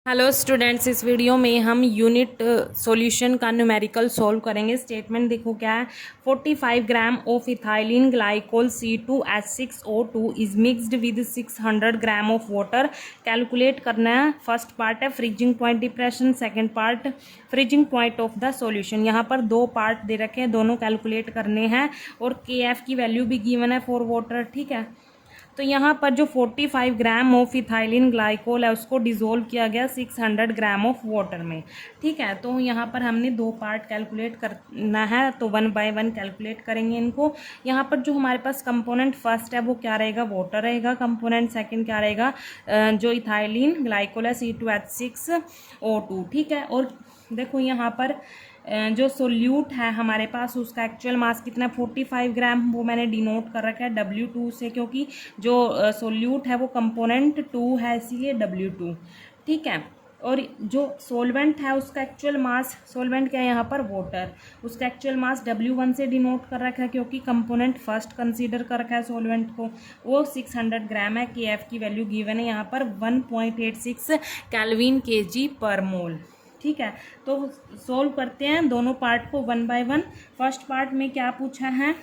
Hello students, इस video में हम यूनिट सॉल्यूशन का न्यूमेरिकल सॉल्व करेंगे। स्टेटमेंट देखो क्या है। 45 gram of ethylene glycol C2H6O2 is mixed with 600 gram of water. Calculate करना है। फर्स्ट पार्ट है freezing point depression, second part freezing point of the solution. यहाँ पर दो पार्ट दे रखे हैं, दोनों कैलकुलेट करने हैं और KF की वैल्यू भी गिवन है फॉर वाटर। ठीक है, तो यहाँ पर जो 45 ग्राम ऑफ इथाइलिन ग्लाइकोल है उसको डिज़ोल्व किया गया 600 ग्राम ऑफ वाटर में। ठीक है, तो यहाँ पर हमने दो पार्ट कैलकुलेट करना है, तो वन बाय वन कैलकुलेट करेंगे इनको। यहाँ पर जो हमारे पास कंपोनेंट फर्स्ट है वो क्या रहेगा, वाटर रहेगा। कंपोनेंट सेकंड क्या रहेगा, जो इथाइलिन ग्लाइकोल है C2H6O2। ठीक है, और देखो यहाँ पर जो सोल्यूट है हमारे पास उसका एक्चुअल मास कितना है 45 ग्राम, वो मैंने डिनोट कर रखा है W2 से, क्योंकि जो सोल्यूट है वो कंपोनेंट 2 है, इसीलिए W2। ठीक है, और जो सोलवेंट है उसका एक्चुअल मास, सोलवेंट क्या है यहाँ पर वाटर, उसका एक्चुअल मास W1 से डिनोट कर रखा है, क्योंकि कंपोनेंट फर्स्ट कंसीडर कर रखा है सोलवेंट को, वो 600 ग्राम है। KF की वैल्यू गिवन है यहाँ पर 1.86 केल्विन kg पर मोल। ठीक है, तो सोल्व करते हैं दोनों पार्ट को one by one. First part में क्या पूछा है,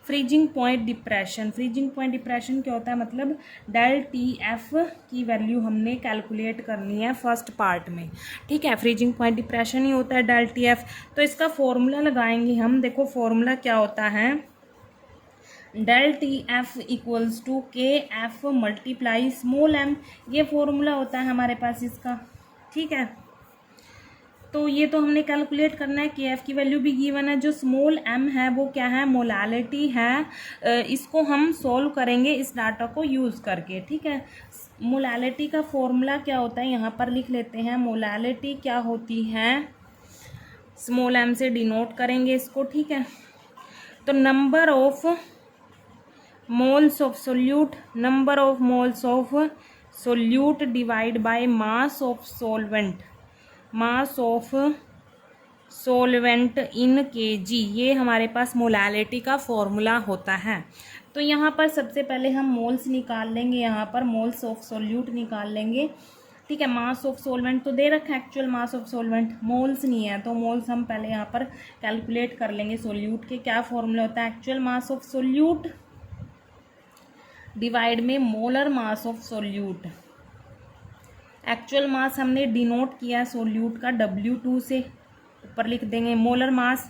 freezing point depression. Freezing point depression क्या होता है, मतलब डेल TF की वैल्यू हमने कैलकुलेट करनी है फर्स्ट पार्ट में। ठीक है, फ्रीजिंग पॉइंट डिप्रेशन ही होता है डेल TF। तो इसका फॉर्मूला लगाएंगे हम। देखो फॉर्मूला क्या होता है, del TF equals to KF multiply small m। ये फॉर्मूला होता है हमारे पास इसका। ठीक है, तो ये तो हमने कैलकुलेट करना है। KF की वैल्यू भी गिवन है। जो स्मॉल m है वो क्या है, मोलालिटी है। इसको हम सॉल्व करेंगे इस डाटा को यूज़ करके। ठीक है, मोलालिटी का फॉर्मूला क्या होता है यहाँ पर लिख लेते हैं। मोलालिटी क्या होती है, स्मॉल m से डिनोट करेंगे इसको। ठीक है, तो number of moles of solute, number of moles of solute divide by mass of solvent, mass of solvent in kg, ये हमारे पास मोलालिटी का फॉर्मूला होता है। तो यहाँ पर सबसे पहले हम मोल्स निकाल लेंगे, यहाँ पर मोल्स ऑफ सोल्यूट निकाल लेंगे। ठीक है, मास ऑफ सोलवेंट तो दे रखा है, actual mass of solvent, moles नहीं है, तो मोल्स हम पहले यहाँ पर कैलकुलेट कर लेंगे। सोल्यूट के क्या फॉर्मूला होता है, actual mass of solute divide में molar mass of solute. Actual mass हमने डिनोट किया सोल्यूट का W2 से, ऊपर लिख देंगे। मोलर मास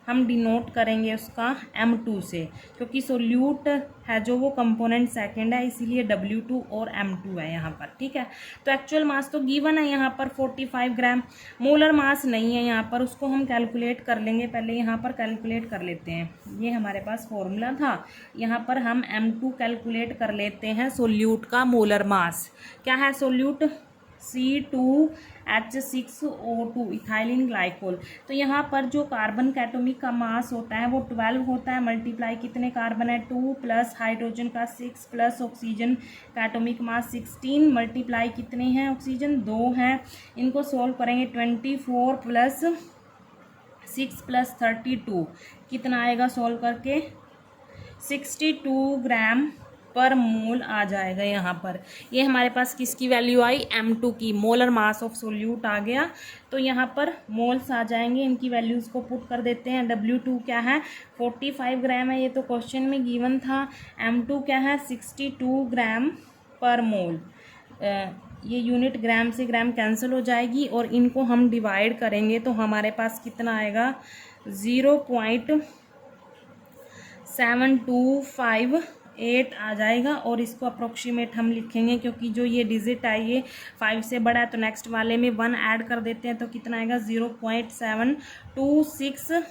हम डिनोट करेंगे उसका M2 से, क्योंकि सोल्यूट है जो वो कंपोनेंट सेकंड है, इसीलिए W2 और M2 है यहाँ पर। ठीक है, तो एक्चुअल मास तो गिवन है यहाँ पर 45 ग्राम, मोलर मास नहीं है यहाँ पर, उसको हम कैलकुलेट कर लेंगे। पहले यहाँ पर कैलकुलेट कर लेते हैं, ये हमारे पास फॉर्मूला था। यहाँ पर हम M2 कैलकुलेट कर लेते हैं सोल्यूट का मोलर मास। क्या है सोल्यूट, C2H6O2 इथाइलिन ग्लाइकोल। तो यहाँ पर जो कार्बन का एटॉमिक का मास होता है वो 12 होता है, मल्टीप्लाई कितने कार्बन है 2 प्लस हाइड्रोजन का 6 प्लस ऑक्सीजन का एटॉमिक मास 16, मल्टीप्लाई कितने हैं, ऑक्सीजन 2 हैं। इनको सोल्व करेंगे 24 प्लस 6 प्लस 32, कितना आएगा सोल्व करके, 62 ग्राम पर मोल आ जाएगा यहाँ पर। ये हमारे पास किसकी वैल्यू आई, M2 की, मोलर मास ऑफ सोल्यूट आ गया। तो यहाँ पर मोल्स आ जाएंगे, इनकी वैल्यूज़ को पुट कर देते हैं। W2 क्या है 45 ग्राम है, ये तो क्वेश्चन में गिवन था। M2 क्या है 62 ग्राम पर मोल। ये यूनिट ग्राम से ग्राम कैंसिल हो जाएगी और इनको हम डिवाइड करेंगे तो हमारे पास कितना आएगा, 0.7258 आ जाएगा। और इसको अप्रोक्सीमेट हम लिखेंगे, क्योंकि जो ये डिजिट है ये 5 से बड़ा है, तो नेक्स्ट वाले में 1 ऐड कर देते हैं, तो कितना आएगा 0.726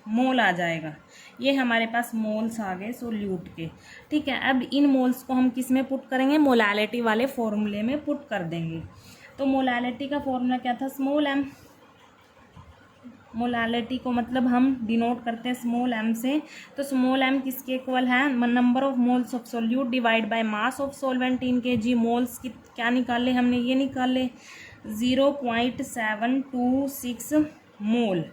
मोल आ जाएगा। ये हमारे पास मोल्स आ गए सोल्यूट के। ठीक है, अब इन मोल्स को हम किस में पुट करेंगे, मोलालिटी वाले फॉर्मूले में पुट कर देंगे। तो मोलालिटी का फॉर्मूला क्या था, स्मॉल m। मोलालिटी को मतलब हम डिनोट करते हैं स्मॉल m से। तो स्मॉल m किसके इक्वल है, number of moles of solute divide by mass of solvent in kg। Moles की क्या निकाले हमने, ये निकाले 0.726 मोल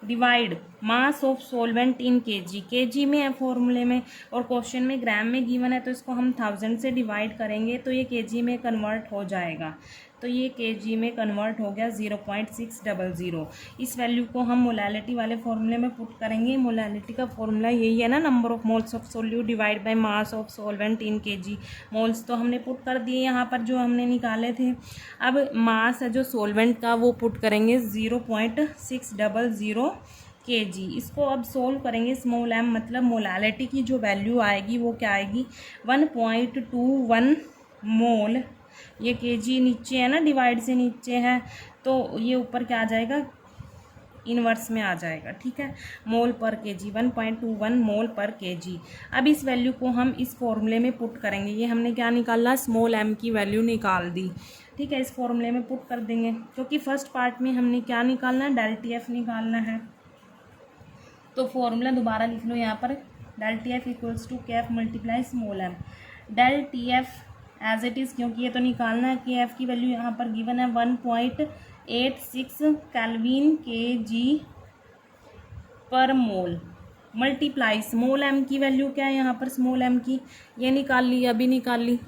divide mass of solvent in kg। kg में है फॉर्मूले में, और क्वेश्चन में ग्राम में गिवन है, तो इसको हम 1000 से डिवाइड करेंगे तो ये kg में कन्वर्ट हो जाएगा। तो ये केजी में कन्वर्ट हो गया 0.600। इस वैल्यू को हम मोलैलिटी वाले फॉर्मूले में पुट करेंगे। मोलैलिटी का फॉर्मूला यही है ना, number of moles of solute divide by mass of solvent in KG. Moles तो हमने पुट कर दिए यहाँ पर जो हमने निकाले थे। अब मास है जो सॉल्वेंट का वो पुट करेंगे 0.600 kg। इसको अब सोल्व करेंगे स्मॉल m, मतलब मोलैलिटी की जो वैल्यू आएगी वो क्या आएगी 1.21 मोल। ये kg नीचे है ना, डिवाइड से नीचे है, तो ये ऊपर क्या आ जाएगा, इनवर्स में आ जाएगा। ठीक है, मोल पर केजी 1.21 मोल पर केजी। अब इस वैल्यू को हम इस फॉर्मूले में पुट करेंगे। ये हमने क्या निकाला, स्मॉल m की वैल्यू निकाल दी। ठीक है, इस फॉर्मूले में पुट कर देंगे, क्योंकि फर्स्ट पार्ट में हमने क्या निकालना है, डेल टी एफ निकालना है। तो फॉर्मूला दोबारा लिख लो यहाँ पर, del T F equals to K F multiply small M. Del T F as it is, क्योंकि ये तो निकालना है कि एफ की वैल्यू यहाँ पर गिवन है 1.86 केल्विन के जी पर मोल, मल्टीप्लाई स्मॉल एम की वैल्यू क्या है यहाँ पर, स्मॉल एम की ये निकाल ली, अभी निकाल ली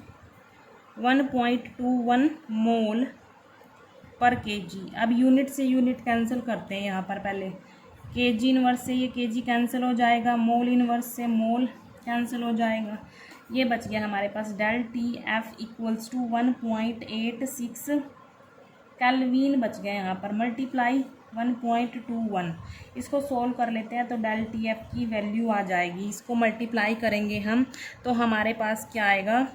1.21 मोल पर केजी। अब यूनिट से यूनिट कैंसिल करते हैं यहाँ पर, पहले केजी इनवर्स से ये केजी कैंसिल हो जाएगा, मोल इनवर्स से मोल कैंसिल हो जाएगा। ये बच गया हमारे पास del T F equals to 1.86 kelvin बच गया यहाँ पर, मल्टीप्लाई 1.21। इसको सोल्व कर लेते हैं तो डेल टी एफ की वैल्यू आ जाएगी। इसको मल्टीप्लाई करेंगे हम तो हमारे पास क्या आएगा,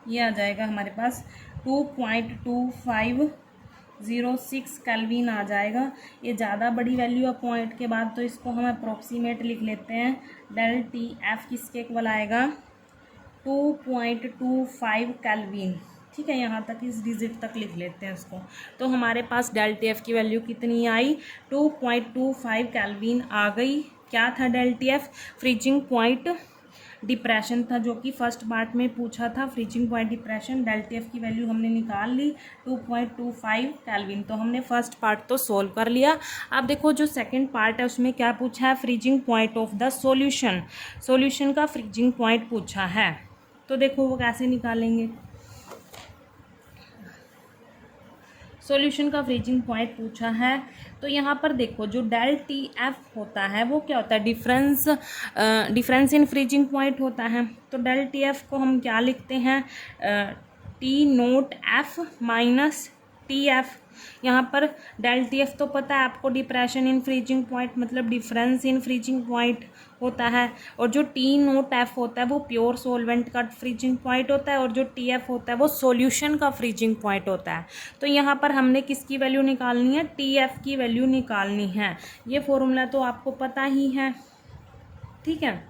ये आ जाएगा हमारे पास 2.2506 केल्विन आ जाएगा। ये ज़्यादा बड़ी वैल्यू है पॉइंट के बाद, तो इसको हम अप्रोक्सीमेट लिख लेते हैं। डेल टी एफ किसके इक्वल आएगा 2.25 केल्विन। ठीक है, यहाँ तक इस डिजिट तक लिख लेते हैं उसको। तो हमारे पास डेल टी एफ की वैल्यू कितनी आई, 2.25 केल्विन आ गई। क्या था del T F, freezing point depression था, जो कि फर्स्ट पार्ट में पूछा था, freezing point depression. Del T F की वैल्यू हमने निकाल ली 2.25 केल्विन। तो हमने फर्स्ट पार्ट तो सोल्व कर लिया। अब देखो जो सेकंड पार्ट है उसमें क्या पूछा है, freezing point of the solution. Solution का फ्रीजिंग पॉइंट पूछा है, तो देखो वो कैसे निकालेंगे। सॉल्यूशन का फ्रीजिंग पॉइंट पूछा है, तो यहाँ पर देखो जो डेल टी एफ होता है वो क्या होता है, डिफरेंस इन फ्रीजिंग पॉइंट होता है। तो डेल टी एफ को हम क्या लिखते हैं, T naught F minus T F. यहाँ पर डेल टी एफ तो पता है आपको, डिप्रेशन इन फ्रीजिंग पॉइंट मतलब डिफरेंस इन फ्रीजिंग पॉइंट होता है, और जो टी नोट एफ होता है वो प्योर सोलवेंट का फ्रीजिंग पॉइंट होता है, और जो टी एफ होता है वो सॉल्यूशन का फ्रीजिंग पॉइंट होता है। तो यहाँ पर हमने किसकी वैल्यू निकालनी है, टी एफ की वैल्यू निकालनी है। ये फॉर्मूला तो आपको पता ही है। ठीक है,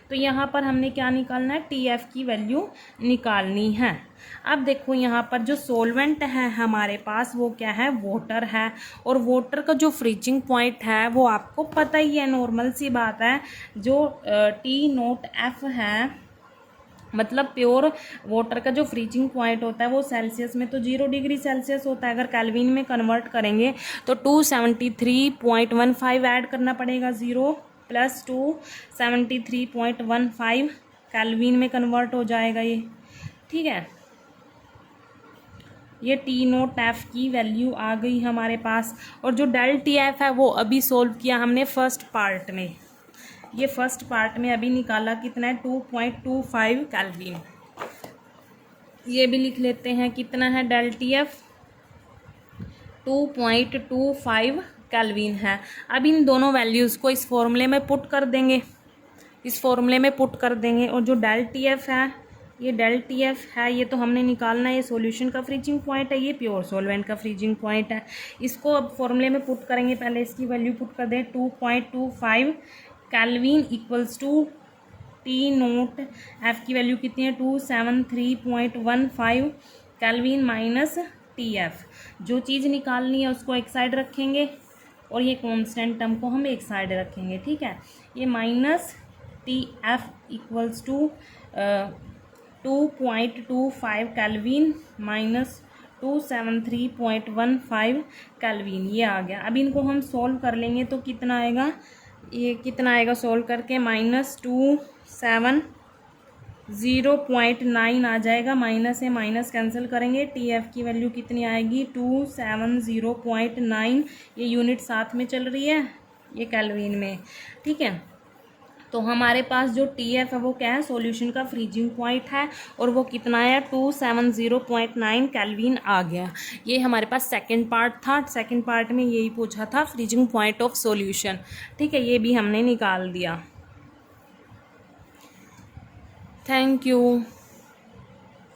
तो यहाँ पर हमने क्या निकालना है, टी एफ की वैल्यू निकालनी है। अब देखो यहाँ पर जो सोलवेंट है हमारे पास वो क्या है, वाटर है, और वाटर का जो फ्रीजिंग पॉइंट है वो आपको पता ही है, नॉर्मल सी बात है। जो टी नोट एफ है मतलब प्योर वाटर का जो फ्रीजिंग पॉइंट होता है वो सेल्सियस में तो 0 डिग्री सेल्सियस होता है। अगर केल्विन में कन्वर्ट करेंगे तो 273.15 ऐड करना पड़ेगा, 0 + 273.15 केल्विन में कन्वर्ट हो जाएगा ये। ठीक है, ये टी नोट एफ की वैल्यू आ गई हमारे पास। और जो डेल टी एफ है वो अभी सोल्व किया हमने फर्स्ट पार्ट में। ये फर्स्ट पार्ट में अभी निकाला कितना है, 2.25 केल्विन। ये भी लिख लेते हैं कितना है डेल टी एफ, 2.25 केल्विन है। अब इन दोनों वैल्यूज़ को इस फॉर्मूले में पुट कर देंगे, और जो डेल टी एफ है, ये डेल टी एफ है, ये तो हमने निकालना है। ये सॉल्यूशन का फ्रीजिंग पॉइंट है, ये प्योर सॉल्वेंट का फ्रीजिंग पॉइंट है। इसको अब फॉर्मूले में पुट करेंगे, पहले इसकी वैल्यू पुट कर दें, 2.25 kelvin equals to T naught F की वैल्यू कितनी है, 273.15 केल्विन माइनस टी एफ। जो चीज़ निकालनी है उसको एक साइड रखेंगे और ये कांस्टेंट टर्म को हम एक साइड रखेंगे। ठीक है, ये minus T F equals to 2.25 kelvin minus 273.15 kelvin, ये आ गया। अब इनको हम सोल्व कर लेंगे तो कितना आएगा, ये कितना आएगा सोल्व करके, -273 0.9 आ जाएगा, माइनस है माइनस कैंसिल करेंगे, TF की वैल्यू कितनी आएगी 270.9। ये यूनिट साथ में चल रही है, ये केल्विन में, ठीक है। तो हमारे पास जो TF है वो क्या है, सॉल्यूशन का फ्रीजिंग पॉइंट है, और वो कितना है 270.9 केल्विन आ गया। ये हमारे पास सेकंड पार्ट था, सेकंड पार्ट में यही पूछा था फ्रीजिंग पॉइंट ऑफ सॉल्यूशन, ठीक है, ये भी हमने निकाल दिया। Thank you.